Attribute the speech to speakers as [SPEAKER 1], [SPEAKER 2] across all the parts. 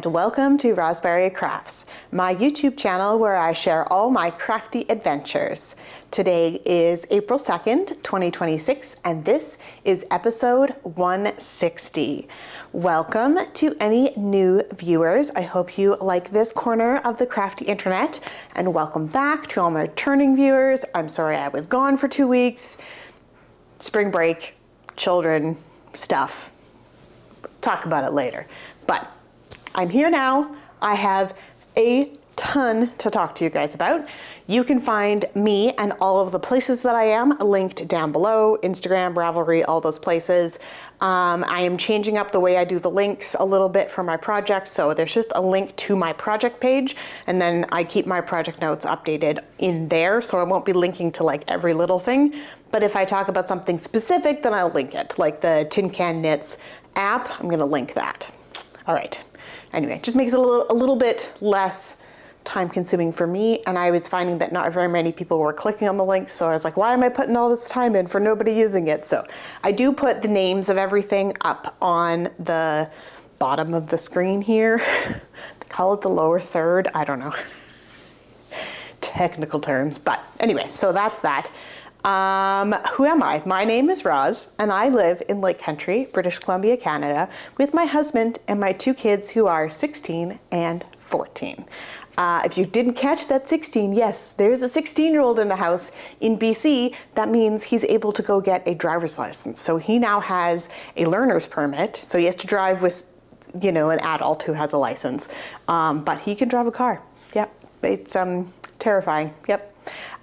[SPEAKER 1] and welcome to Rosberry Crafts, my YouTube channel where I share all my crafty adventures. Today is April 2nd, 2026, and this is episode 160. Welcome to any new viewers. I hope you like this corner of the crafty internet, and welcome back to all my returning viewers. I'm sorry I was gone for 2 weeks. Spring break, children, stuff. Talk about it later. But I'm here now. I have a ton to talk to you guys about. You can find me and all of the places that I am linked down below, Instagram, Ravelry, all those places. I am changing up the way I do the links a little bit for my project. So there's just a link to my project page, and then I keep my project notes updated in there. So I won't be linking to like every little thing, but if I talk about something specific, then I'll link it. Like the Tin Can Knits app, I'm gonna link that. All right. Anyway, it just makes it a little bit less time consuming for me, and I was finding that not very many people were clicking on the link, so I was like, why am I putting all this time in for nobody using it? So I do put the names of everything up on the bottom of the screen here. They call it the lower third, I don't know. Technical terms, but anyway, so that's that. Who am I? My name is Roz, and I live in Lake Country, British Columbia, Canada, with my husband and my 2 kids who are 16 and 14. If you didn't catch that 16, yes, there's a 16-year-old in the house in BC. That means he's able to go get a driver's license. So he now has a learner's permit. So he has to drive with, you know, an adult who has a license. But he can drive a car. Yep, it's terrifying. Yep,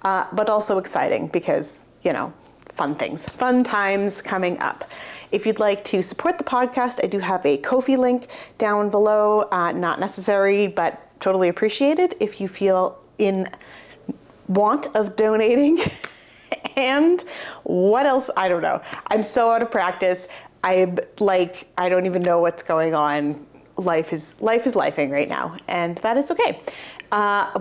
[SPEAKER 1] but also exciting because, you know, fun things, fun times coming up. If you'd like to support the podcast, I do have a Ko-fi link down below. Not necessary, but totally appreciated if you feel in want of donating. And what else? I don't know. I'm so out of practice. I don't even know what's going on. Life is lifing right now, and that is okay.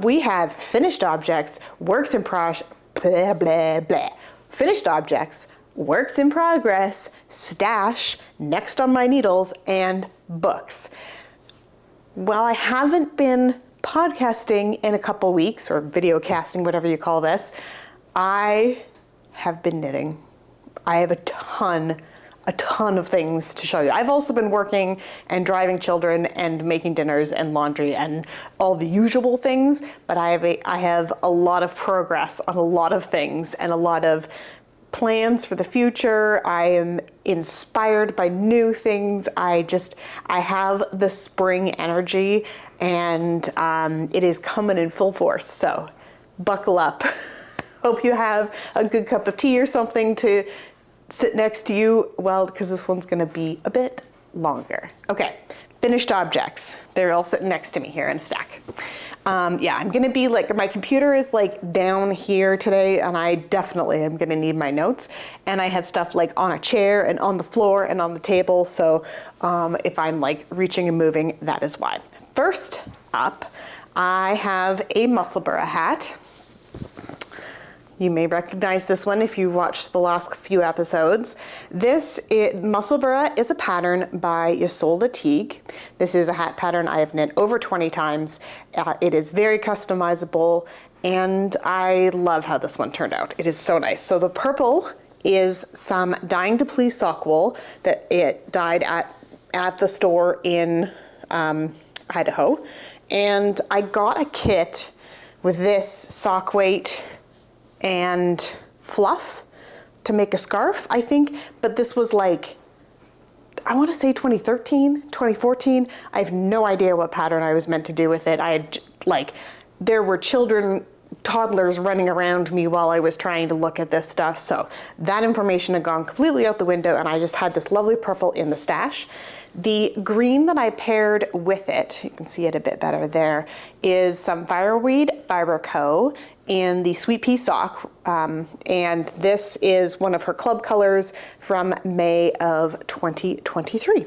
[SPEAKER 1] We have finished objects, works in progress, blah, blah, blah. Finished objects, works in progress, stash, next on my needles, and books. Well, I haven't been podcasting in a couple weeks, or video casting, whatever you call this. I have been knitting. I have a ton of things to show you. I've also been working and driving children and making dinners and laundry and all the usual things, but I have a lot of progress on a lot of things and a lot of plans for the future. I am inspired by new things. I have the spring energy, and it is coming in full force. So buckle up. Hope you have a good cup of tea or something to sit next to you. Well, because this one's going to be a bit longer. Okay, finished objects. They're all sitting next to me here in a stack. Yeah, I'm going to be like, my computer is like down here today, and I definitely am going to need my notes. And I have stuff like on a chair and on the floor and on the table. So if I'm like reaching and moving, that is why. First up, I have a Musselburgh hat. You may recognize this one if you've watched the last few episodes. Musselburgh is a pattern by Isolde Teague. This is a hat pattern I have knit over 20 times. It is very customizable, and I love how this one turned out. It is so nice. So the purple is some Dyeing to Please sock wool that it dyed at the store in Idaho. And I got a kit with this sock weight and fluff to make a scarf, I think, but this was like, I want to say 2013, 2014. I have no idea what pattern I was meant to do with it. There were toddlers running around me while I was trying to look at this stuff, so that information had gone completely out the window, and I just had this lovely purple in the stash. The green that I paired with it, you can see it a bit better there, is some Fireweed Fiber Co. in the Sweet Pea sock, and this is one of her club colors from May of 2023.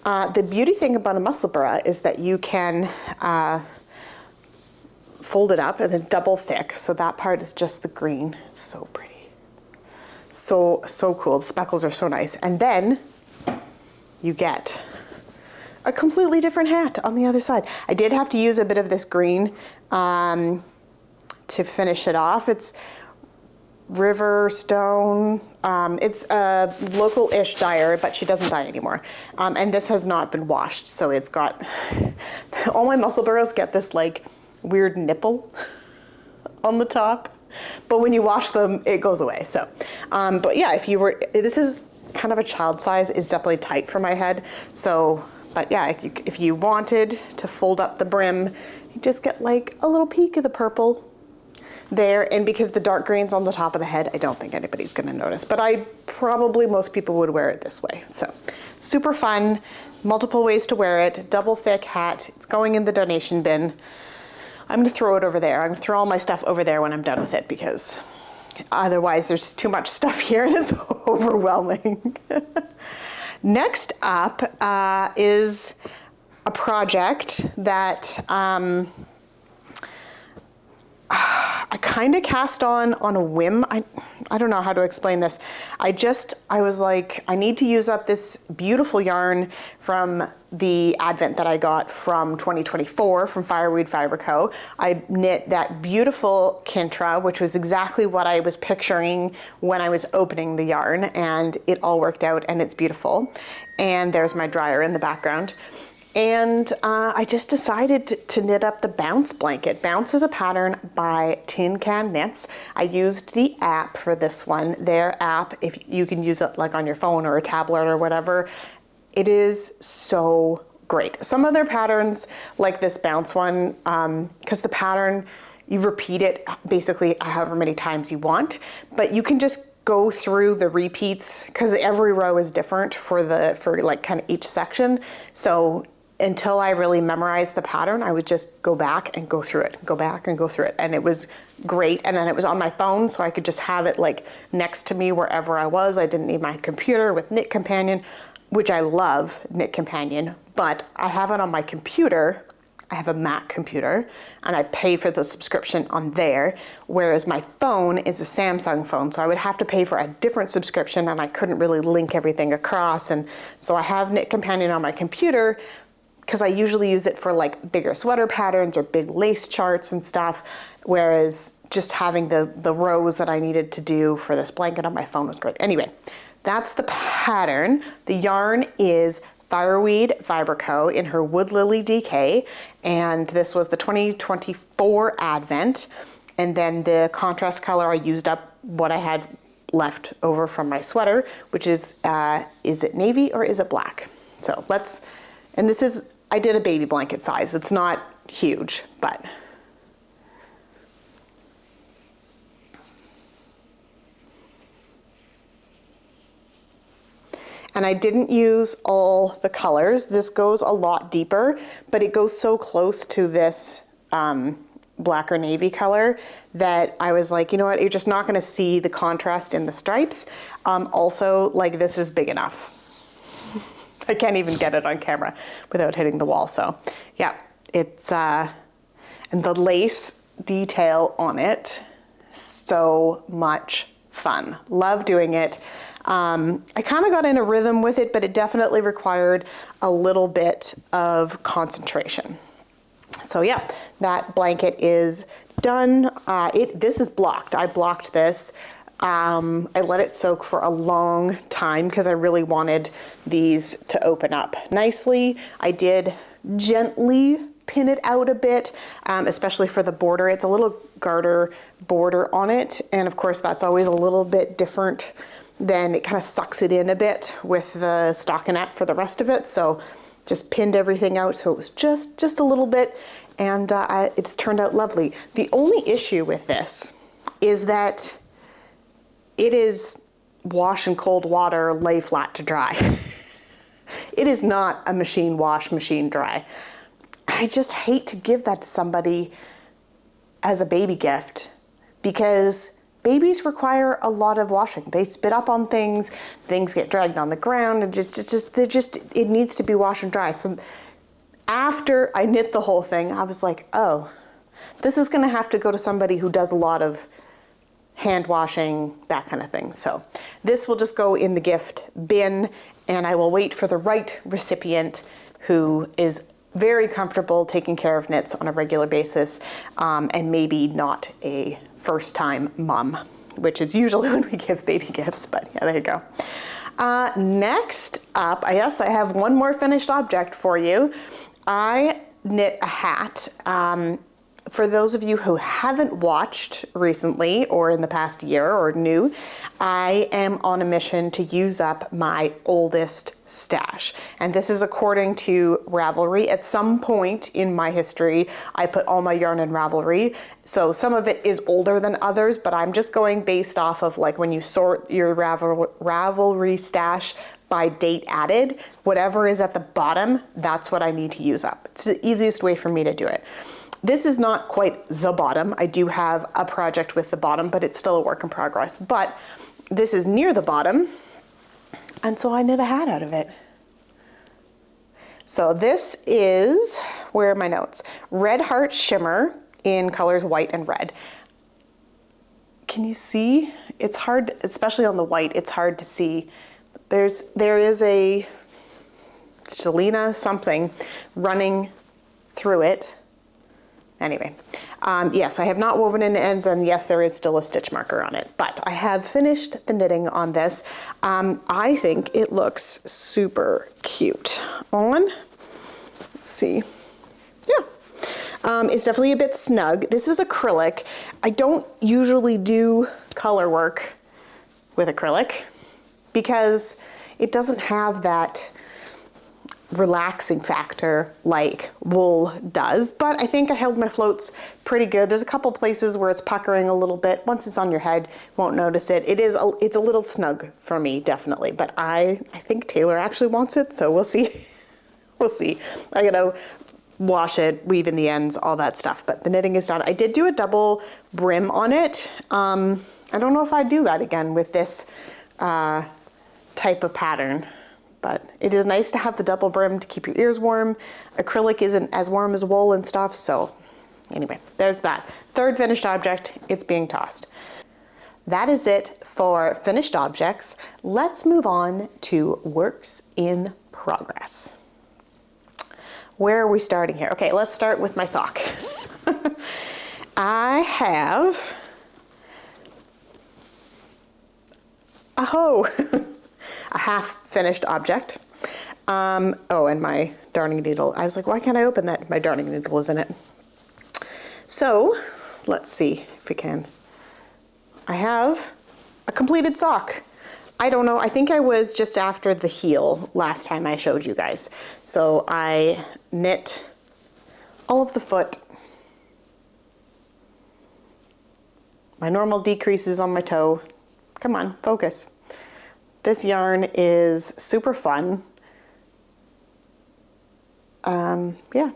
[SPEAKER 1] The beauty thing about a Musselburgh is that you can fold it up, and it's double thick, so that part is just the green. It's so pretty. So cool. The speckles are so nice. And then you get a completely different hat on the other side. I did have to use a bit of this green to finish it off. It's Riverstone. It's a local-ish dyer, but she doesn't dye anymore. And this has not been washed, so it's got, all my muscle burrows get this like weird nipple on the top. But when you wash them, it goes away. So, but yeah, this is kind of a child size. It's definitely tight for my head. So, but yeah, if you wanted to fold up the brim, you just get like a little peek of the purple there. And because the dark green's on the top of the head, I don't think anybody's gonna notice, but most people would wear it this way. So super fun, multiple ways to wear it, double thick hat. It's going in the donation bin. I'm gonna throw it over there. I'm gonna throw all my stuff over there when I'm done with it, because otherwise there's too much stuff here and it's overwhelming. Next up is a project that I kind of cast on a whim. I don't know how to explain this. I was like, I need to use up this beautiful yarn from the advent that I got from 2024 from Fireweed Fiber Co. I knit that beautiful Kintra, which was exactly what I was picturing when I was opening the yarn, and it all worked out and it's beautiful. And there's my dryer in the background. And I just decided to knit up the Bounce blanket. Bounce is a pattern by Tin Can Knits. I used the app for this one. Their app, if you can use it like on your phone or a tablet or whatever, it is so great. Some of their patterns, like this Bounce one, because the pattern, you repeat it basically however many times you want, but you can just go through the repeats because every row is different for like kind of each section. So until I really memorized the pattern, I would just go back and go through it, go back and go through it. And it was great. And then it was on my phone, so I could just have it like next to me wherever I was. I didn't need my computer with Knit Companion, which I love Knit Companion, but I have it on my computer. I have a Mac computer and I pay for the subscription on there, whereas my phone is a Samsung phone. So I would have to pay for a different subscription and I couldn't really link everything across. And so I have Knit Companion on my computer because I usually use it for like bigger sweater patterns or big lace charts and stuff. Whereas just having the rows that I needed to do for this blanket on my phone was great. Anyway, that's the pattern. The yarn is Fireweed Fiber Co. in her Wood Lily DK, and this was the 2024 Advent. And then the contrast color, I used up what I had left over from my sweater, which is it navy or is it black? So and this is, I did a baby blanket size. It's not huge, but. And I didn't use all the colors. This goes a lot deeper, but it goes so close to this black or navy color that I was like, you know what, you're just not gonna see the contrast in the stripes. Also, like, this is big enough. I can't even get it on camera without hitting the wall. So yeah, it's, and the lace detail on it, so much fun. Love doing it. I kind of got in a rhythm with it, but it definitely required a little bit of concentration. So yeah, that blanket is done. This is blocked. I blocked this. I let it soak for a long time because I really wanted these to open up nicely. I did gently pin it out a bit, especially for the border. It's a little garter border on it. And of course, that's always a little bit different. Then it kind of sucks it in a bit with the stockinette for the rest of it. So just pinned everything out. So it was just a little bit, and it's turned out lovely. The only issue with this is that it is wash in cold water, lay flat to dry. It is not a machine wash, machine dry. I just hate to give that to somebody as a baby gift because babies require a lot of washing. They spit up on things get dragged on the ground, and it needs to be washed and dry. So after I knit the whole thing, I was like, oh, this is gonna have to go to somebody who does a lot of hand washing, that kind of thing. So this will just go in the gift bin, and I will wait for the right recipient who is very comfortable taking care of knits on a regular basis, and maybe not a first-time mom, which is usually when we give baby gifts, but yeah, there you go. Next up, yes, I have one more finished object for you. I knit a hat. For those of you who haven't watched recently or in the past year or new, I am on a mission to use up my oldest stash. And this is according to Ravelry. At some point in my history, I put all my yarn in Ravelry. So some of it is older than others, but I'm just going based off of like when you sort your Ravelry stash by date added, whatever is at the bottom, that's what I need to use up. It's the easiest way for me to do it. This is not quite the bottom. I do have a project with the bottom, but it's still a work in progress. But this is near the bottom, and so I knit a hat out of it. So this is, where are my notes? Red Heart Shimmer in colors white and red. Can you see? It's hard, especially on the white, it's hard to see. There is a Selena something running through it. Anyway, yes, I have not woven in ends, and yes, there is still a stitch marker on it, but I have finished the knitting on this. I think it looks super cute on. Let's see. Yeah. It's definitely a bit snug. This is acrylic. I don't usually do color work with acrylic because it doesn't have that relaxing factor like wool does, but I think I held my floats pretty good. There's a couple places where it's puckering a little bit. Once it's on your head, won't notice it. It's a little snug for me, definitely, but I think Taylor actually wants it, so we'll see. We'll see. I gotta wash it, weave in the ends, all that stuff, but the knitting is done. I did do a double brim on it. I don't know if I'd do that again with this type of pattern. But it is nice to have the double brim to keep your ears warm. Acrylic isn't as warm as wool and stuff, so anyway, there's that. Third finished object, it's being tossed. That is it for finished objects. Let's move on to works in progress. Where are we starting here? Okay, let's start with my sock. I have, a half finished object. Oh, and my darning needle. I was like, why can't I open that? My darning needle is in it. So let's see if we can. I have a completed sock. I don't know, I think I was just after the heel last time I showed you guys. So I knit all of the foot. My normal decreases on my toe. Come on, focus. This yarn is super fun. Yeah,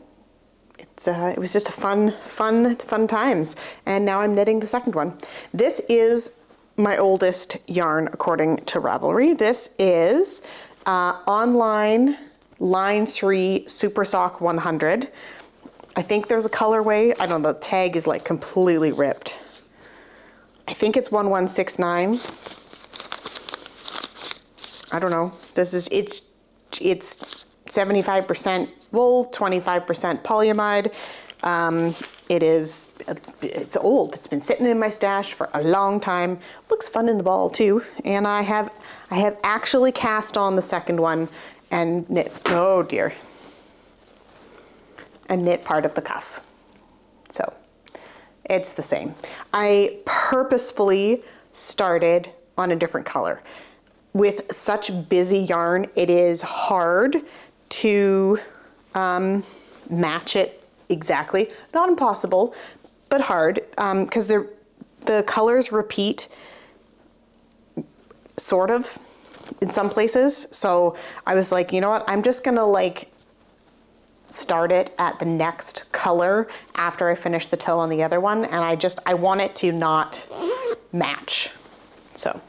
[SPEAKER 1] it was just a fun times. And now I'm knitting the second one. This is my oldest yarn according to Ravelry. This is online line 3 Super Sock 100. I think there's a colorway. I don't know, the tag is like completely ripped. I think it's 1169. I don't know. This is, it's 75% wool, 25% polyamide. It's old. It's been sitting in my stash for a long time. Looks fun in the ball too. And I have actually cast on the second one and knit, oh dear, and knit part of the cuff. So it's the same. I purposefully started on a different color. With such busy yarn, it is hard to match it exactly. Not impossible, but hard, because the colors repeat sort of in some places. So I was like, you know what, I'm just gonna like start it at the next color after I finish the toe on the other one, and I want it to not match. So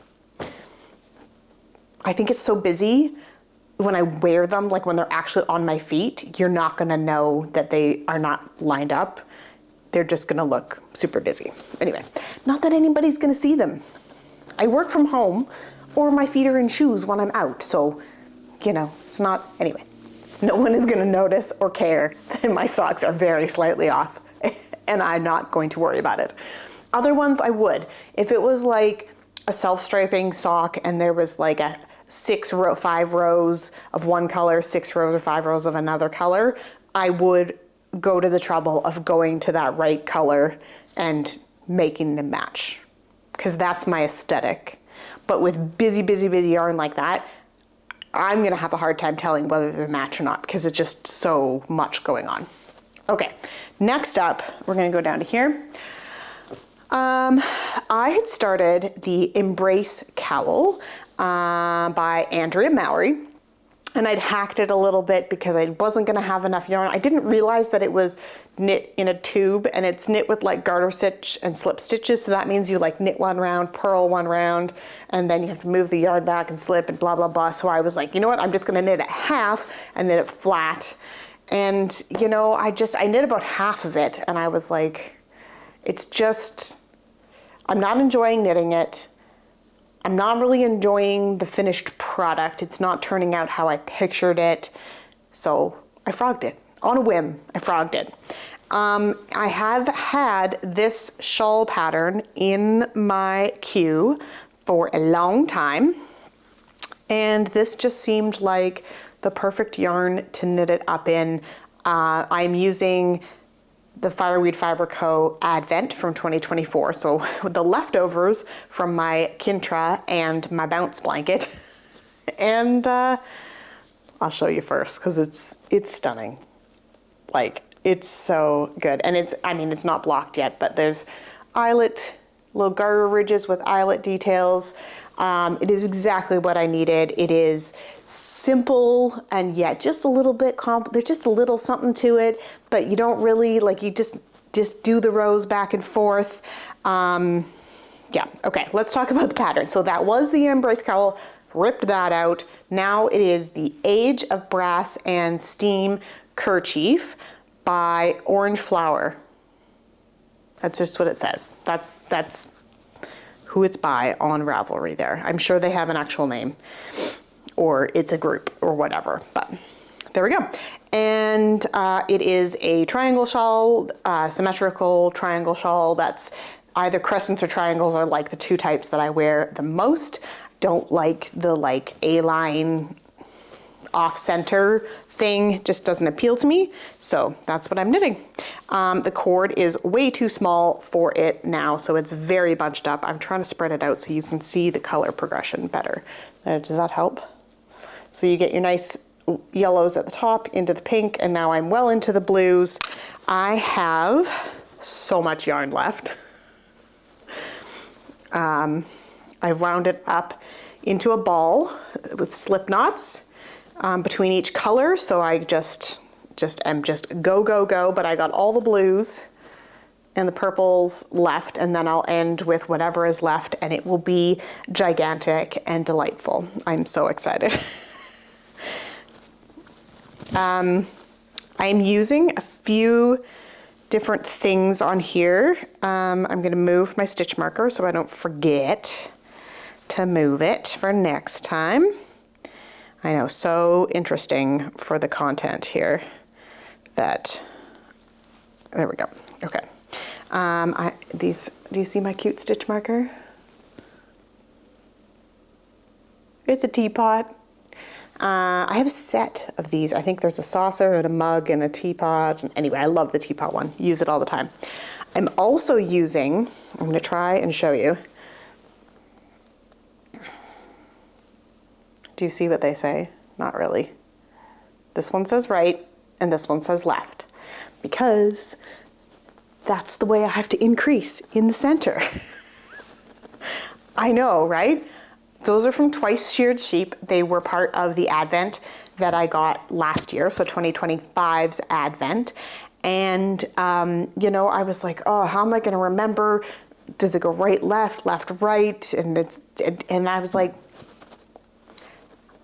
[SPEAKER 1] I think it's so busy when I wear them, like when they're actually on my feet, you're not gonna know that they are not lined up. They're just gonna look super busy. Anyway, not that anybody's gonna see them. I work from home, or my feet are in shoes when I'm out, so, you know, it's not, anyway. No one is gonna notice or care that my socks are very slightly off and I'm not going to worry about it. Other ones I would. If it was like a self-striping sock and there was like a 5 rows of one color, 6 rows or 5 rows of another color, I would go to the trouble of going to that right color and making them match, because that's my aesthetic. But with busy yarn like that, I'm gonna have a hard time telling whether they match or not, because it's just so much going on. Okay, next up, we're gonna go down to here. I had started the Embrace Cowl by Andrea Mowry, and I'd hacked it a little bit because I wasn't gonna have enough yarn. I didn't realize that it was knit in a tube, and it's knit with like garter stitch and slip stitches. So that means you like knit one round, purl one round, and then you have to move the yarn back and slip and blah, blah, blah. So I was like, you know what? I'm just gonna knit it half and knit it flat. And you know, I knit about half of it, and I was like, it's just, I'm not enjoying knitting it. I'm not really enjoying the finished product. It's not turning out how I pictured it. So I frogged it. On a whim, I frogged it. I have had this shawl pattern in my queue for a long time. And this just seemed like the perfect yarn to knit it up in. I'm using the Fireweed Fiber Co. Advent from 2024. So the leftovers from my Kintra and my Bounce blanket. And I'll show you first, because it's stunning. Like, it's so good. And it's not blocked yet, but there's eyelet, little garter ridges with eyelet details. It is exactly what I needed. It is simple and yet just a little bit there's just a little something to it, but you don't really, like, you just do the rows back and forth. Yeah, okay, let's talk about the pattern. So that was the Embrace Cowl, ripped that out. Now it is the Age of Brass and Steam Kerchief by Orange Flower. That's just what it says. That's who it's by on Ravelry there. I'm sure they have an actual name, or it's a group or whatever, but there we go. And it is a triangle shawl, symmetrical triangle shawl. That's either crescents or triangles are like the two types that I wear the most. Don't like the like A-line off center thing, just doesn't appeal to me. So that's what I'm knitting. The cord is way too small for it now, so it's very bunched up. I'm trying to spread it out so you can see the color progression better. Does that help? So you get your nice yellows at the top into the pink, and now I'm well into the blues. I have so much yarn left. I've wound it up into a ball with slip knots between each color, so I just go, but I got all the blues and the purples left, and then I'll end with whatever is left, and it will be gigantic and delightful. I'm so excited. I'm using a few different things on here. I'm gonna move my stitch marker so I don't forget to move it for next time. I know, so interesting for the content here that, there we go, okay. Do you see my cute stitch marker? It's a teapot. I have a set of these. I think there's a saucer and a mug and a teapot. Anyway, I love the teapot one. Use it all the time. I'm also using, I'm gonna try and show you. Do you see what they say? Not really. This one says right and this one says left, because that's the way I have to increase in the center. I know, right? Those are from Twice Sheared Sheep. They were part of the Advent that I got last year, so 2025's Advent. And, you know, I was like, oh, how am I gonna remember? Does it go right, left, right? And I was like,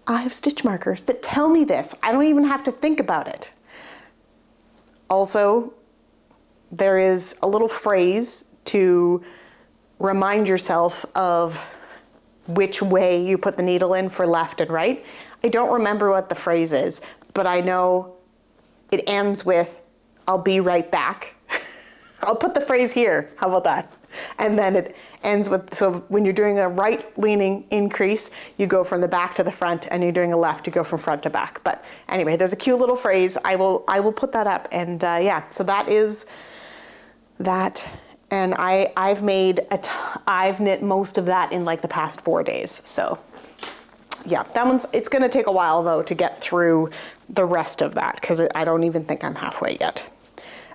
[SPEAKER 1] I have stitch markers that tell me this. I don't even have to think about it. Also, there is a little phrase to remind yourself of which way you put the needle in for left and right. I don't remember what the phrase is, but I know it ends with, I'll be right back. I'll put the phrase here. How about that? And then it ends with, so when you're doing a right leaning increase, you go from the back to the front, and you're doing a left, you go from front to back. But anyway, there's a cute little phrase. I will put that up. And yeah, so that is that. And I've knit most of that in like the past 4 days. So yeah, it's gonna take a while though to get through the rest of that, because I don't even think I'm halfway yet.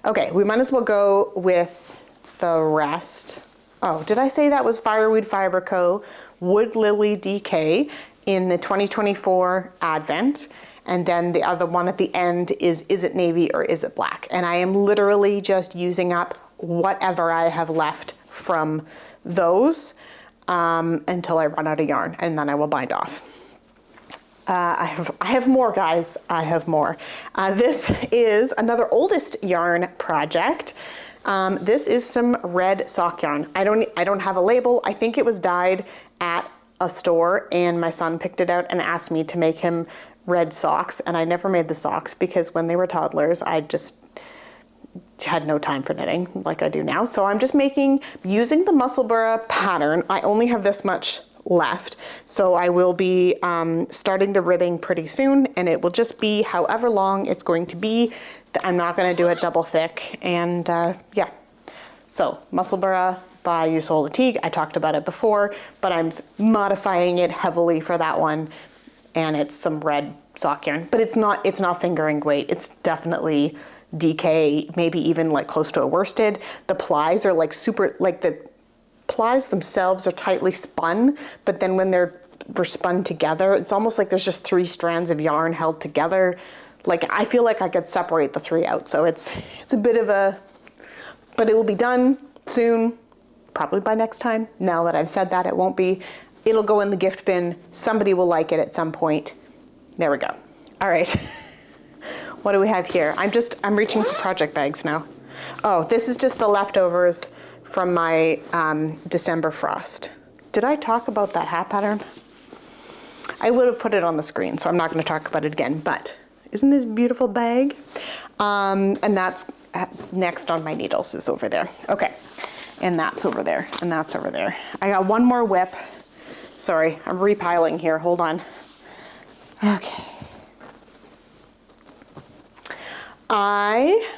[SPEAKER 1] Okay, we might as well go with the rest. Oh, did I say that was Fireweed Fiber Co. Wood Lily DK in the 2024 Advent? And then the other one at the end is it navy or is it black? And I am literally just using up whatever I have left from those until I run out of yarn, and then I will bind off. I have more, guys. I have more. This is another oldest yarn project. This is some red sock yarn. I don't have a label. I think it was dyed at a store, and my son picked it out and asked me to make him red socks, and I never made the socks because when they were toddlers, I just had no time for knitting like I do now. So I'm just using the Musselburgh pattern. I only have this much left, so I will be starting the ribbing pretty soon, and it will just be however long it's going to be. I'm not going to do it double thick, and yeah. So Musselburgh by You Sold a Teague. I talked about it before, but I'm modifying it heavily for that one, and it's some red sock yarn, but it's not fingering weight. It's definitely DK, maybe even like close to a worsted. The plies are like the plies themselves are tightly spun, but then when they're spun together, it's almost like there's just 3 strands of yarn held together. Like I feel like I could separate the 3 out. So it's a bit of a, but it will be done soon, probably by next time. Now that I've said that, it won't be. It'll go in the gift bin. Somebody will like it at some point. There we go. All right. What do we have here? I'm reaching for project bags now. Oh, this is just the leftovers from my December frost. Did I talk about that hat pattern? I would have put it on the screen, so I'm not going to talk about it again, but isn't this beautiful bag? And that's next on my needles is over there. Okay, and that's over there, and that's over there. I got one more whip. Sorry, I'm repiling here, hold on. Okay. I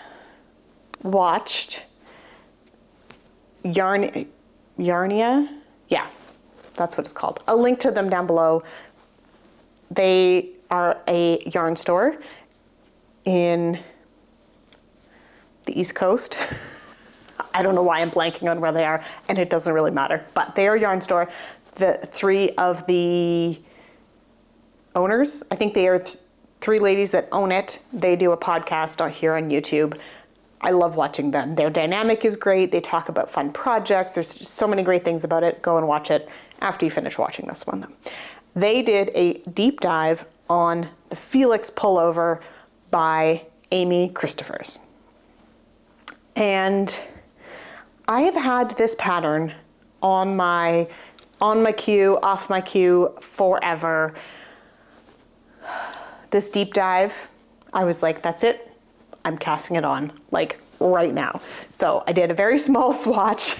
[SPEAKER 1] watched Yarnia? Yeah, that's what it's called. I'll link to them down below. They are a yarn store in the East Coast. I don't know why I'm blanking on where they are, and it doesn't really matter, but they are a yarn store. The 3 of the owners, I think they are 3 ladies that own it. They do a podcast here on YouTube. I love watching them. Their dynamic is great. They talk about fun projects. There's just so many great things about it. Go and watch it after you finish watching this one. They did a deep dive on the Felix pullover by Amy Christophers. And I have had this pattern on my queue, off my queue forever. This deep dive, I was like, that's it. I'm casting it on, like right now. So I did a very small swatch.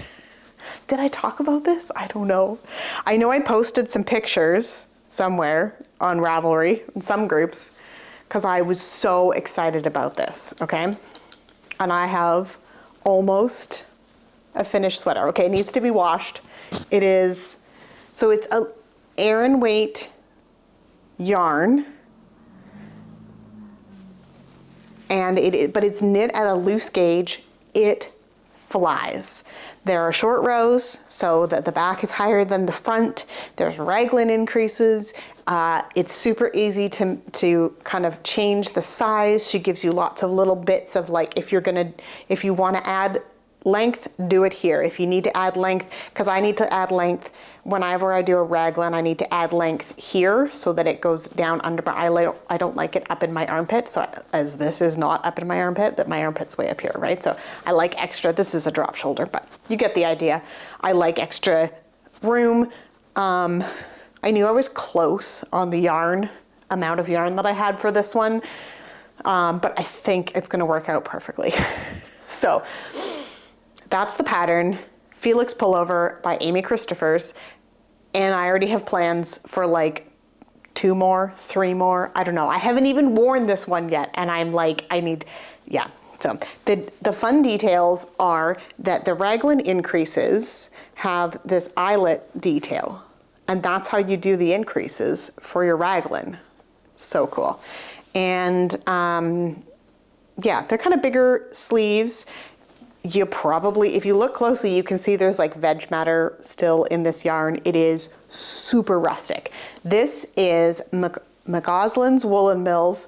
[SPEAKER 1] Did I talk about this? I don't know. I know I posted some pictures somewhere on Ravelry in some groups because I was so excited about this, okay? And I have almost a finished sweater. Okay, it needs to be washed. It is, so it's a Aran weight yarn, and but it's knit at a loose gauge. It flies. There are short rows so that the back is higher than the front. There's raglan increases. It's super easy to kind of change the size. She gives you lots of little bits of like, if you want to add length, do it here. If you need to add length, because I need to add length whenever I do a raglan, I need to add length here so that it goes down under my eyelid. I don't like it up in my armpit, so as this is not up in my armpit, that my armpit's way up here, right? So I like extra, this is a drop shoulder, but you get the idea. I like extra room. I knew I was close on the yarn amount of yarn that I had for this one, but I think it's gonna work out perfectly. So that's the pattern, Felix Pullover by Amy Christophers, and I already have plans for like 2 more, 3 more, I don't know. I haven't even worn this one yet, and I'm like, yeah. So the fun details are that the raglan increases have this eyelet detail, and that's how you do the increases for your raglan. So cool. And yeah, they're kind of bigger sleeves. You probably, if you look closely, you can see there's like veg matter still in this yarn. It is super rustic. This is McGoslin's Woolen Mills,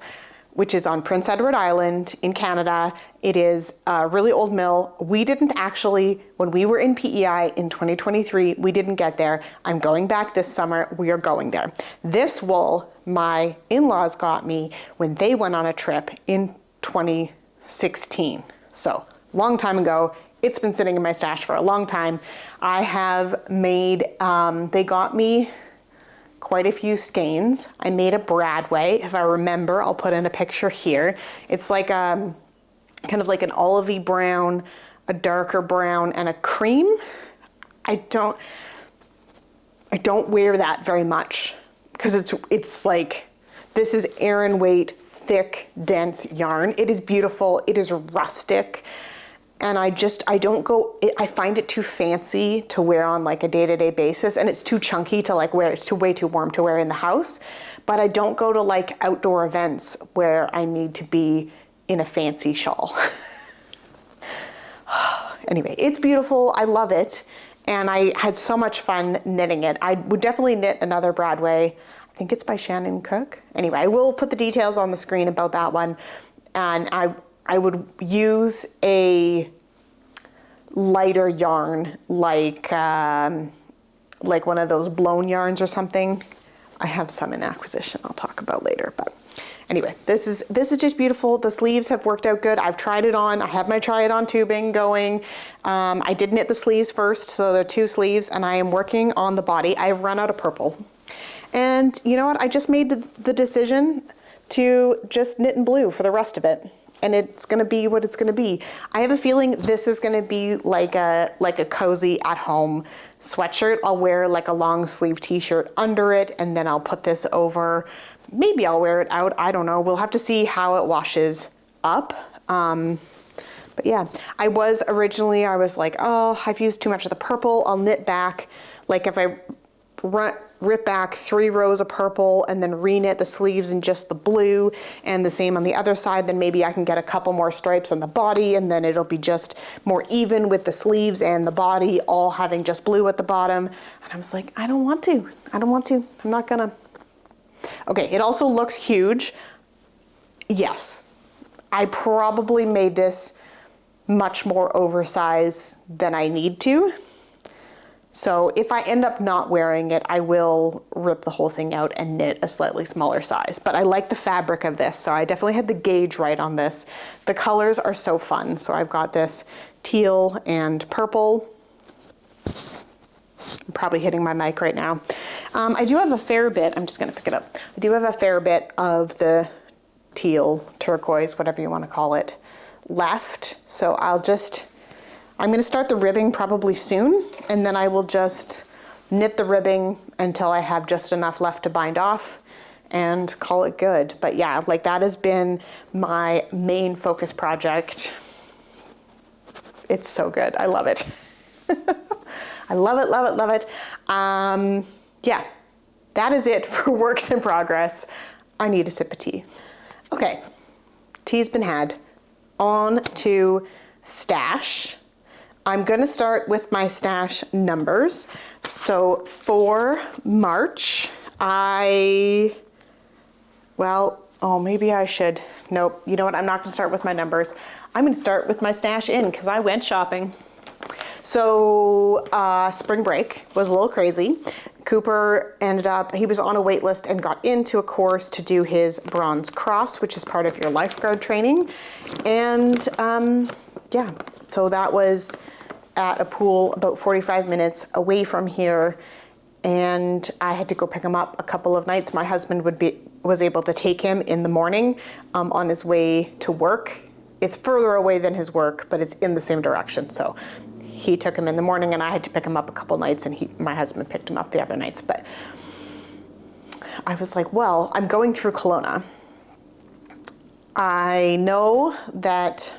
[SPEAKER 1] which is on Prince Edward Island in Canada. It is a really old mill. We didn't actually, when we were in PEI in 2023, we didn't get there. I'm going back this summer. We are going there. This wool, my in-laws got me when they went on a trip in 2016. So, long time ago. It's been sitting in my stash for a long time. I have made, they got me quite a few skeins. I made a Bradway, if I remember. I'll put in a picture here. It's like kind of like an olivey brown, a darker brown, and a cream. I don't wear that very much because it's like, this is Aran weight, thick, dense yarn. It is beautiful. It is rustic. And I find it too fancy to wear on like a day-to-day basis, and it's too chunky to like wear, it's way too warm to wear in the house. But I don't go to like outdoor events where I need to be in a fancy shawl. Anyway, it's beautiful, I love it, and I had so much fun knitting it. I would definitely knit another Bradway. I think it's by Shannon Cook. Anyway, I will put the details on the screen about that one, and I would use a lighter yarn, like one of those blown yarns or something. I have some in acquisition I'll talk about later, but anyway, this is just beautiful. The sleeves have worked out good. I've tried it on. I have my try it on tubing going. I did knit the sleeves first, so there are 2 sleeves, and I am working on the body. I've run out of purple. And you know what? I just made the decision to just knit in blue for the rest of it. And it's gonna be what it's gonna be. I have a feeling this is gonna be like a cozy at home sweatshirt. I'll wear like a long sleeve t-shirt under it, and then I'll put this over. Maybe I'll wear it out, I don't know. We'll have to see how it washes up. But yeah, I was like, oh, I've used too much of the purple. I'll knit back. Like if I rip back 3 rows of purple and then re-knit the sleeves in just the blue, and the same on the other side, then maybe I can get a couple more stripes on the body, and then it'll be just more even with the sleeves and the body all having just blue at the bottom. And I was like, I don't want to. I'm not gonna. Okay, it also looks huge. Yes, I probably made this much more oversized than I need to. So if I end up not wearing it, I will rip the whole thing out and knit a slightly smaller size. But I like the fabric of this, so I definitely had the gauge right on this. The colors are so fun. So I've got this teal and purple. I'm probably hitting my mic right now. I do have a fair bit, I'm just gonna pick it up. I do have a fair bit of the teal, turquoise, whatever you wanna call it, left. So I'm gonna start the ribbing probably soon, and then I will just knit the ribbing until I have just enough left to bind off and call it good. But yeah, like that has been my main focus project. It's so good, I love it. I love it, love it, love it. Yeah, that is it for works in progress. I need a sip of tea. Okay, tea's been had. On to stash. I'm gonna start with my stash numbers. So for March, maybe I should. Nope, you know what? I'm not gonna start with my numbers. I'm gonna start with my stash in because I went shopping. So spring break was a little crazy. Cooper he was on a wait list and got into a course to do his Bronze Cross, which is part of your lifeguard training. And yeah, so that was at a pool about 45 minutes away from here. And I had to go pick him up a couple of nights. My husband would was able to take him in the morning on his way to work. It's further away than his work, but it's in the same direction. So he took him in the morning, and I had to pick him up a couple nights, and my husband picked him up the other nights. But I was like, well, I'm going through Kelowna. I know that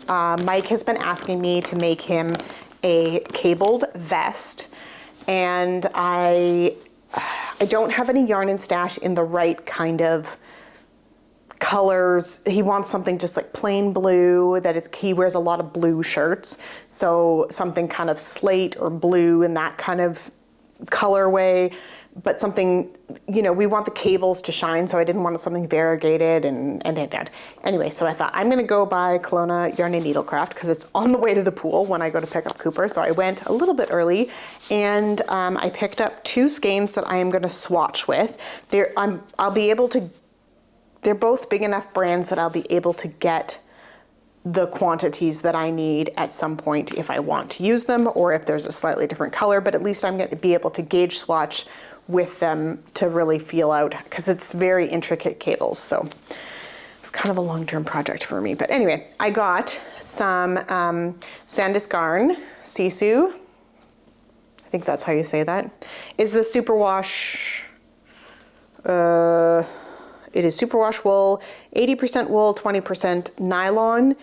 [SPEAKER 1] Mike has been asking me to make him a cabled vest, and I don't have any yarn and stash in the right kind of colors. He wants something just like plain blue, he wears a lot of blue shirts. So something kind of slate or blue in that kind of colorway, but something, we want the cables to shine. So I didn't want something variegated and. Anyway, so I thought I'm going to go by Kelowna Yarn and Needlecraft because it's on the way to the pool when I go to pick up Cooper. So I went a little bit early, and I picked up 2 skeins that I am going to swatch with. They're both big enough brands that I'll be able to get the quantities that I need at some point if I want to use them, or if there's a slightly different color, but at least I'm going to be able to gauge swatch with them to really feel out, because it's very intricate cables. So it's kind of a long-term project for me. But anyway, I got some Sandisgarn Sisu. I think that's how you say that. Is the superwash, it is superwash wool, 80% wool, 20% nylon.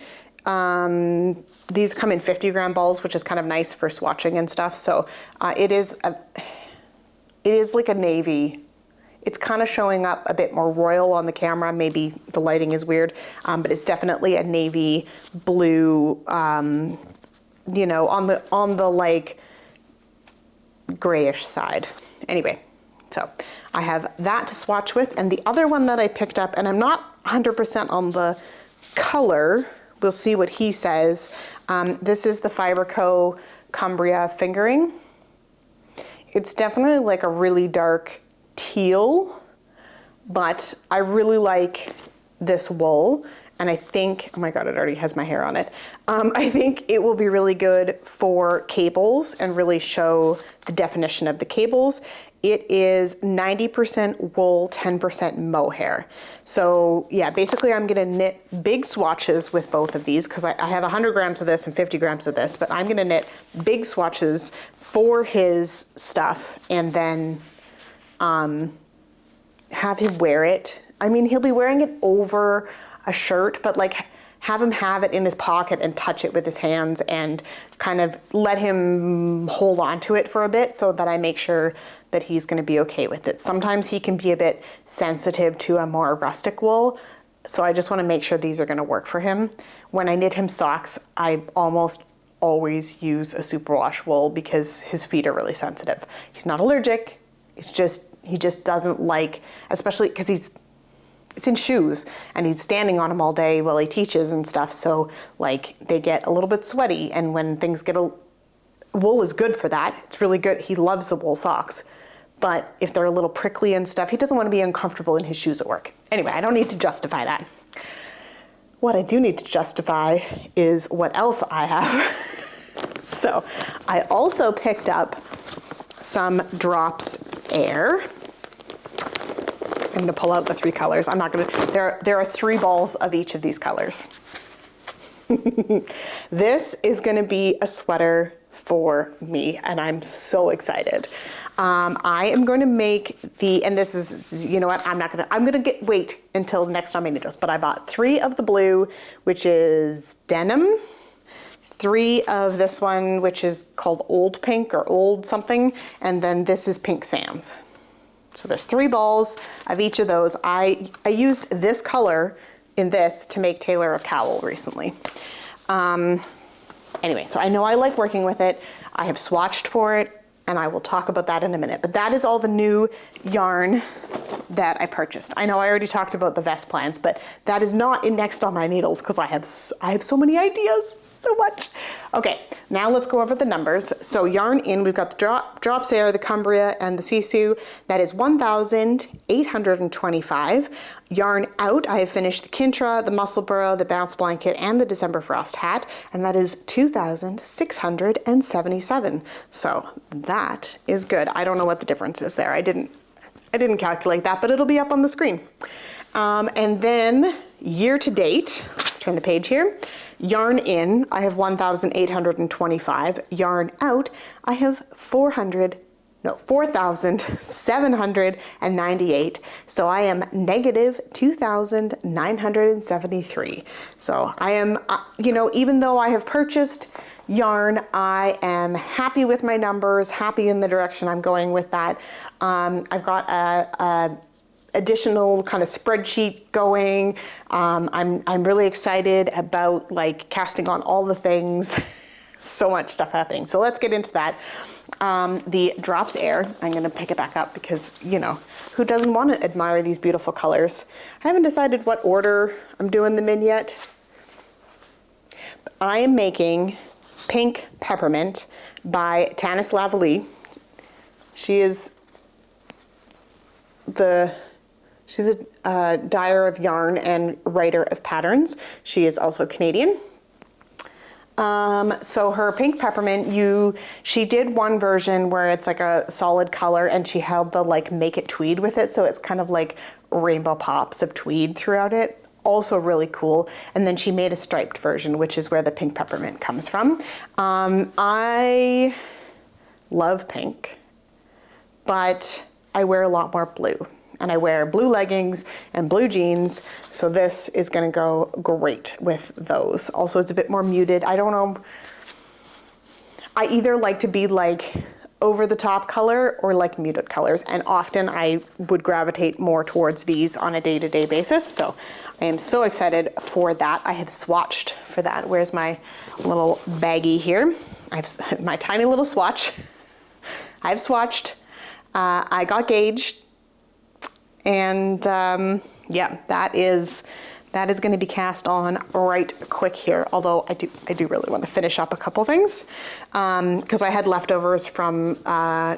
[SPEAKER 1] These come in 50-gram balls, which is kind of nice for swatching and stuff. So it is like a navy. It's kind of showing up a bit more royal on the camera. Maybe the lighting is weird, but it's definitely a navy blue, on the like grayish side. Anyway, so I have that to swatch with. And the other one that I picked up, and I'm not 100% on the color, we'll see what he says. This is the Fiber Co. Cumbria fingering. It's definitely like a really dark teal, but I really like this wool. And I think, oh my God, it already has my hair on it. I think it will be really good for cables and really show the definition of the cables. It is 90% wool, 10% mohair. So yeah, basically I'm gonna knit big swatches with both of these because I have 100 grams of this and 50 grams of this, but I'm gonna knit big swatches for his stuff and then have him wear it. I mean, he'll be wearing it over a shirt, but like have him have it in his pocket and touch it with his hands and kind of let him hold on to it for a bit so that I make sure that he's going to be okay with it. Sometimes he can be a bit sensitive to a more rustic wool, so I just want to make sure these are going to work for him. When I knit him socks, I almost always use a superwash wool because his feet are really sensitive. He's not allergic, it's just, he just doesn't like, especially because it's in shoes and he's standing on them all day while he teaches and stuff. So like they get a little bit sweaty, and when things get wool is good for that. It's really good. He loves the wool socks, but if they're a little prickly and stuff, he doesn't want to be uncomfortable in his shoes at work. Anyway, I don't need to justify that. What I do need to justify is what else I have. So I also picked up some Drops Air. I'm going to pull out the 3 colors. I'm not going to, there are 3 balls of each of these colors. This is going to be a sweater for me, and I'm so excited. I am going to make and this is, you know what, I'm going to wait until next time I need those, but I bought 3 of the blue, which is denim, 3 of this one, which is called Old Pink or Old something, and then this is Pink Sands. So there's 3 balls of each of those. I used this color in this to make Taylor a cowl recently. Anyway, so I know I like working with it. I have swatched for it, and I will talk about that in a minute. But that is all the new yarn that I purchased. I know I already talked about the vest plans, but that is not in next on my needles because I have so many ideas. So much. Okay, now let's go over the numbers. So yarn in, we've got the Drops Air, the Cumbria, and the Sisu. That is 1,825. Yarn out, I have finished the Kintra, the Musselburgh, the Bounce Blanket, and the December Frost Hat, and that is 2,677. So that is good. I don't know what the difference is there. I didn't calculate that, but it'll be up on the screen. And then year to date, let's turn the page here. Yarn in, I have 1,825. Yarn out, I have 4,798. So I am negative 2,973. So I am, you know, even though I have purchased yarn, I am happy with my numbers, happy in the direction I'm going with that. I've got a additional kind of spreadsheet going. I'm really excited about like casting on all the things. So much stuff happening. So let's get into that. The Drops Air, I'm gonna pick it back up because, you know, who doesn't want to admire these beautiful colors? I haven't decided what order I'm doing them in yet. But I am making Pink Peppermint by Tanis Lavalley. She's a dyer of yarn and writer of patterns. She is also Canadian. So her Pink Peppermint, she did one version where it's like a solid color and she held the like make it tweed with it. So it's kind of like rainbow pops of tweed throughout it. Also really cool. And then she made a striped version, which is where the Pink Peppermint comes from. I love pink, but I wear a lot more blue. And I wear blue leggings and blue jeans, so this is gonna go great with those. Also, it's a bit more muted. I don't know, I either like to be like over the top color or like muted colors, and often I would gravitate more towards these on a day-to-day basis, so I am so excited for that. I have swatched for that. Where's my little baggie here? I have my tiny little swatch. I've swatched, I got gauged, and yeah, that is going to be cast on right quick here. Although I do really want to finish up a couple things because I had leftovers from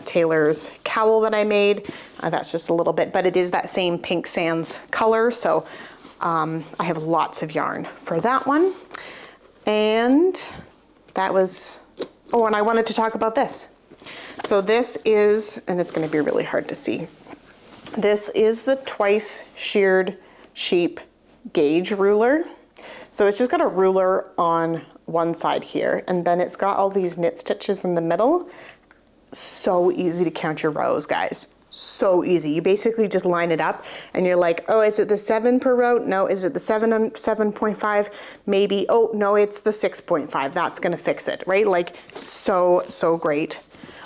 [SPEAKER 1] Taylor's cowl that I made. That's just a little bit, but it is that same Pink Sands color. So I have lots of yarn for that one. And that was, oh, and I wanted to talk about this. So this is, and it's going to be really hard to see. This is the Twice Sheared Sheep gauge ruler. So it's just got a ruler on one side here, and then it's got all these knit stitches in the middle. So easy to count your rows, guys. So easy. You basically just line it up and you're like, oh, is it the 7 per row? No. Is it the 7.5? Maybe. Oh, no, it's the 6.5. That's gonna fix it, right? Like so great.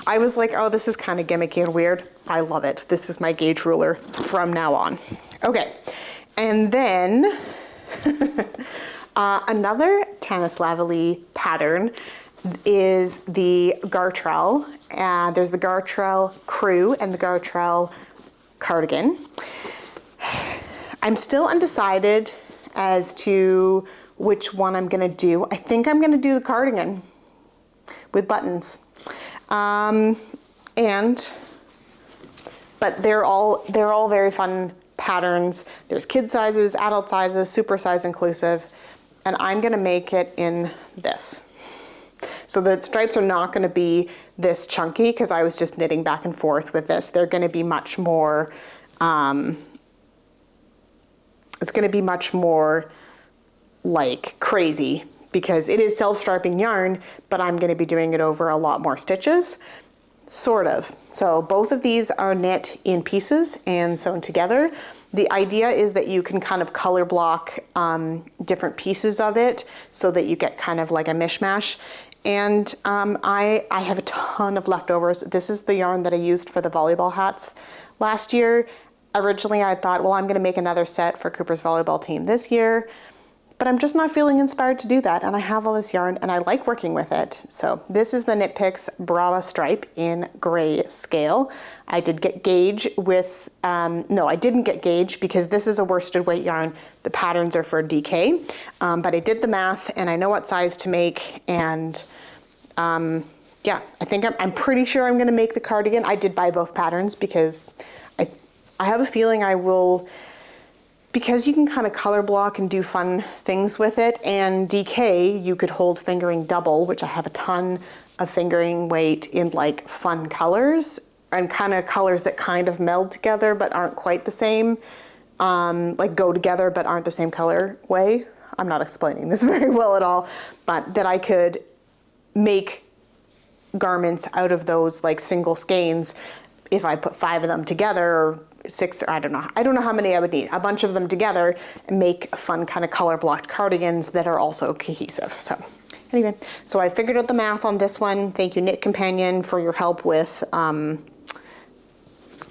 [SPEAKER 1] I was like, oh, this is kind of gimmicky and weird. I love it. This is my gauge ruler from now on. Okay, and then another Tanis Lavalley pattern is the Gartrell. There's the Gartrell Crew and the Gartrell Cardigan. I'm still undecided as to which one I'm gonna do. I think I'm gonna do the cardigan with buttons. But they're all very fun patterns. There's kid sizes, adult sizes, super size inclusive, and I'm gonna make it in this. So the stripes are not gonna be this chunky because I was just knitting back and forth with this. They're gonna be much more, it's gonna be much more like crazy because it is self-striping yarn, but I'm gonna be doing it over a lot more stitches, sort of. So both of these are knit in pieces and sewn together. The idea is that you can kind of color block different pieces of it so that you get kind of like a mishmash. And I have a ton of leftovers. This is the yarn that I used for the volleyball hats last year. Originally I thought, well, I'm gonna make another set for Cooper's volleyball team this year, but I'm just not feeling inspired to do that. And I have all this yarn and I like working with it. So this is the Knit Picks Brava Stripe in gray scale. I did get gauge with, no, I didn't get gauge because this is a worsted weight yarn. The patterns are for DK, but I did the math and I know what size to make. And yeah, I think I'm pretty sure I'm gonna make the cardigan. I did buy both patterns because I have a feeling I will, because you can kind of color block and do fun things with it, and DK, you could hold fingering double, which I have a ton of fingering weight in like fun colors. and kind of colors that kind of meld together but aren't quite the same, like go together but aren't the same color way. I'm not explaining this very well at all, but that I could make garments out of those like single skeins if I put 5 of them together, or 6, or I don't know how many I would need, a bunch of them together, and make fun kind of color blocked cardigans that are also cohesive. So anyway, so I figured out the math on this one. Thank you, Knit Companion, for your help with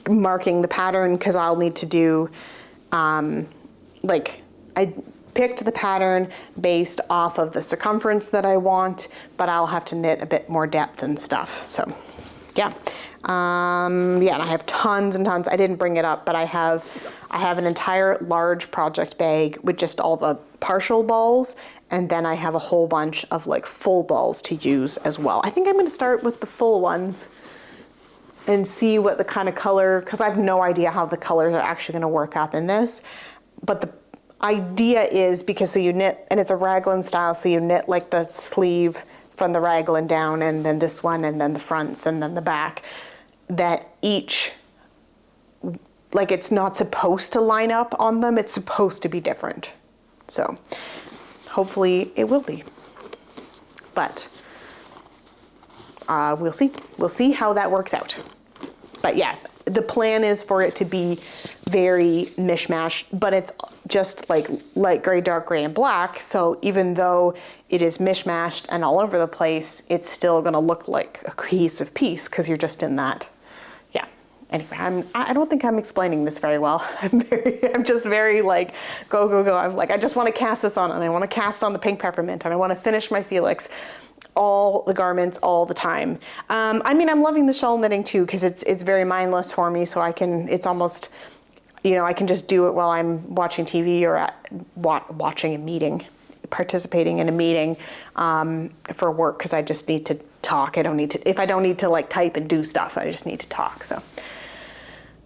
[SPEAKER 1] marking the pattern, because I'll need to do, like, I picked the pattern based off of the circumference that I want, but I'll have to knit a bit more depth and stuff. So yeah. Yeah, and I have tons and tons. I didn't bring it up, but I have an entire large project bag with just all the partial balls, and then I have a whole bunch of like full balls to use as well. I think I'm going to start with the full ones and see what the kind of color, because I have no idea how the colors are actually going to work up in this. But the idea is, because so you knit, and it's a raglan style, so you knit like the sleeve from the raglan down, and then this one, and then the fronts, and then the back, that each, like, it's not supposed to line up on them, it's supposed to be different. So hopefully it will be, but we'll see. We'll see how that works out. But yeah, the plan is for it to be very mishmash, but it's just like light gray, dark gray, and black. So even though it is mishmashed and all over the place, it's still gonna look like a cohesive piece, because you're just in that. Yeah. Anyway, I don't think I'm explaining this very well. I'm just very like, go, go, go. I'm like, I just want to cast this on, and I want to cast on the pink peppermint, and I want to finish my Felix, all the garments all the time. I mean, I'm loving the shawl knitting too, because it's very mindless for me. So it's almost, you know, I can just do it while I'm watching TV or watching a meeting, participating in a meeting for work, because I just need to talk. If I don't need to like type and do stuff, I just need to talk. So,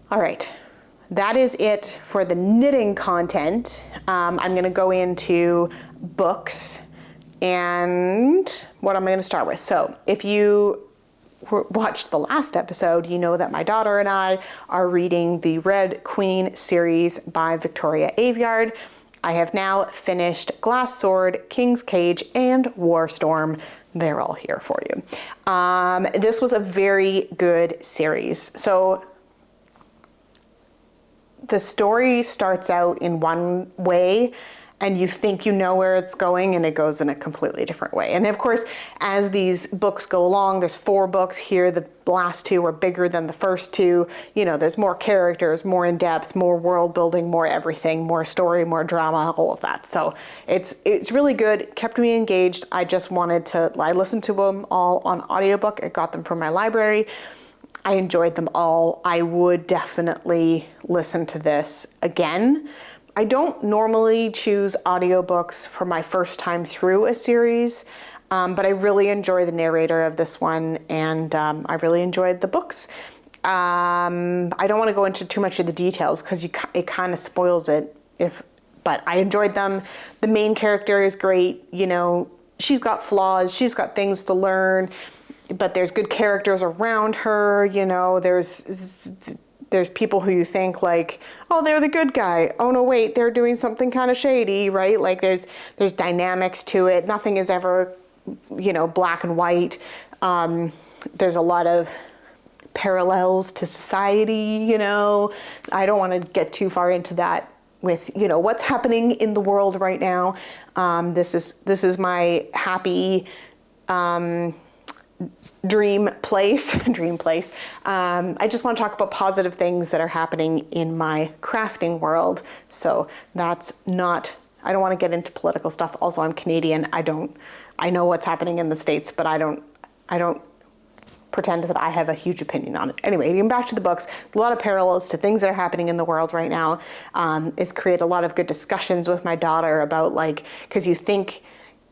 [SPEAKER 1] all right, that is it for the knitting content. I'm going to go into books, and what am I going to start with? So if you watched the last episode, you know that my daughter and I are reading the Red Queen series by Victoria Aveyard. I have now finished Glass Sword, King's Cage, and Warstorm. They're all here for you. This was a very good series. So the story starts out in one way, and you think you know where it's going, and it goes in a completely different way. And of course, as these books go along, there's 4 books here. The last 2 are bigger than the first 2. You know, there's more characters, more in depth, more world building, more everything, more story, more drama, all of that. So it's really good. Kept me engaged. I listened to them all on audiobook. I got them from my library. I enjoyed them all. I would definitely listen to this again. I don't normally choose audiobooks for my first time through a series, but I really enjoy the narrator of this one, and I really enjoyed the books. I don't want to go into too much of the details, because it kind of spoils it, but I enjoyed them. The main character is great. You know, she's got flaws, she's got things to learn, but there's good characters around her. You know, there's people who you think like, oh, they're the good guy. Oh no, wait, they're doing something kind of shady, right? Like there's dynamics to it. Nothing is ever, you know, black and white. There's a lot of parallels to society, you know. I don't want to get too far into that with, you know, what's happening in the world right now. This is my happy, dream place. I just want to talk about positive things that are happening in my crafting world. So I don't want to get into political stuff. Also, I'm Canadian. I know what's happening in the States, but I don't pretend that I have a huge opinion on it. Anyway, getting back to the books, a lot of parallels to things that are happening in the world right now. It's created a lot of good discussions with my daughter about, like, because you think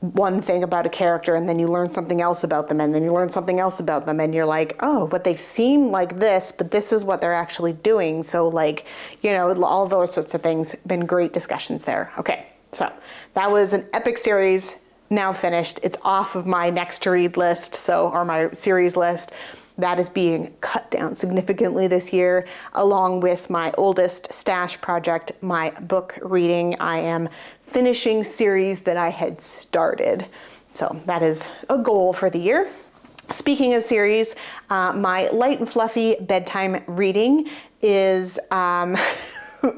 [SPEAKER 1] one thing about a character, and then you learn something else about them, and then you learn something else about them, and you're like, oh, but they seem like this, but this is what they're actually doing. So, like, you know, all those sorts of things. Been great discussions there. Okay, so that was an epic series, now finished. It's off of my next to read list, or my series list. That is being cut down significantly this year, along with my oldest stash project, my book reading. I am finishing series that I had started. So that is a goal for the year. Speaking of series, my light and fluffy bedtime reading is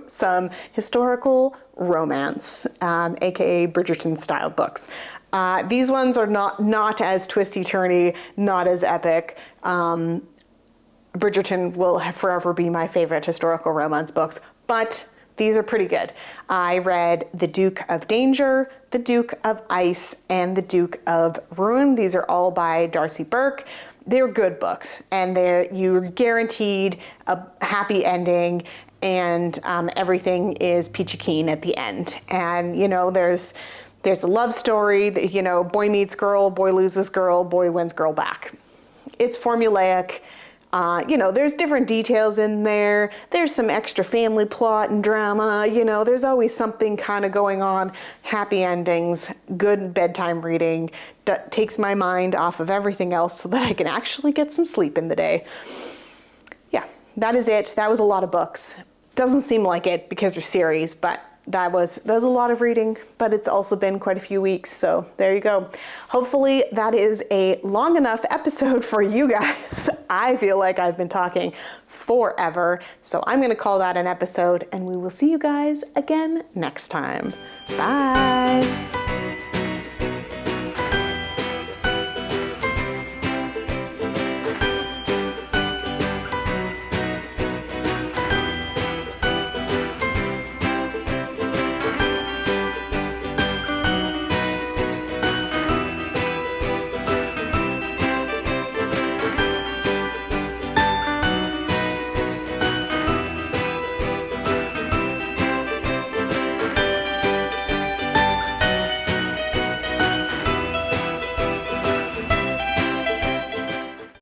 [SPEAKER 1] some historical romance, aka Bridgerton style books. These ones are not as twisty-turny, not as epic. Bridgerton will forever be my favorite historical romance books, but these are pretty good. I read The Duke of Danger, The Duke of Ice, and The Duke of Ruin. These are all by Darcy Burke. They're good books, and you're guaranteed a happy ending, and everything is peachy keen at the end. And you know, there's a love story that, you know, boy meets girl, boy loses girl, boy wins girl back. It's formulaic. You know, there's different details in there. There's some extra family plot and drama. You know, there's always something kind of going on. Happy endings, good bedtime reading, takes my mind off of everything else so that I can actually get some sleep in the day. Yeah, that is it. That was a lot of books. Doesn't seem like it because they're series, but that was a lot of reading, but it's also been quite a few weeks, so there you go. Hopefully that is a long enough episode for you guys. I feel like I've been talking forever, so I'm gonna call that an episode, and we will see you guys again next time. Bye.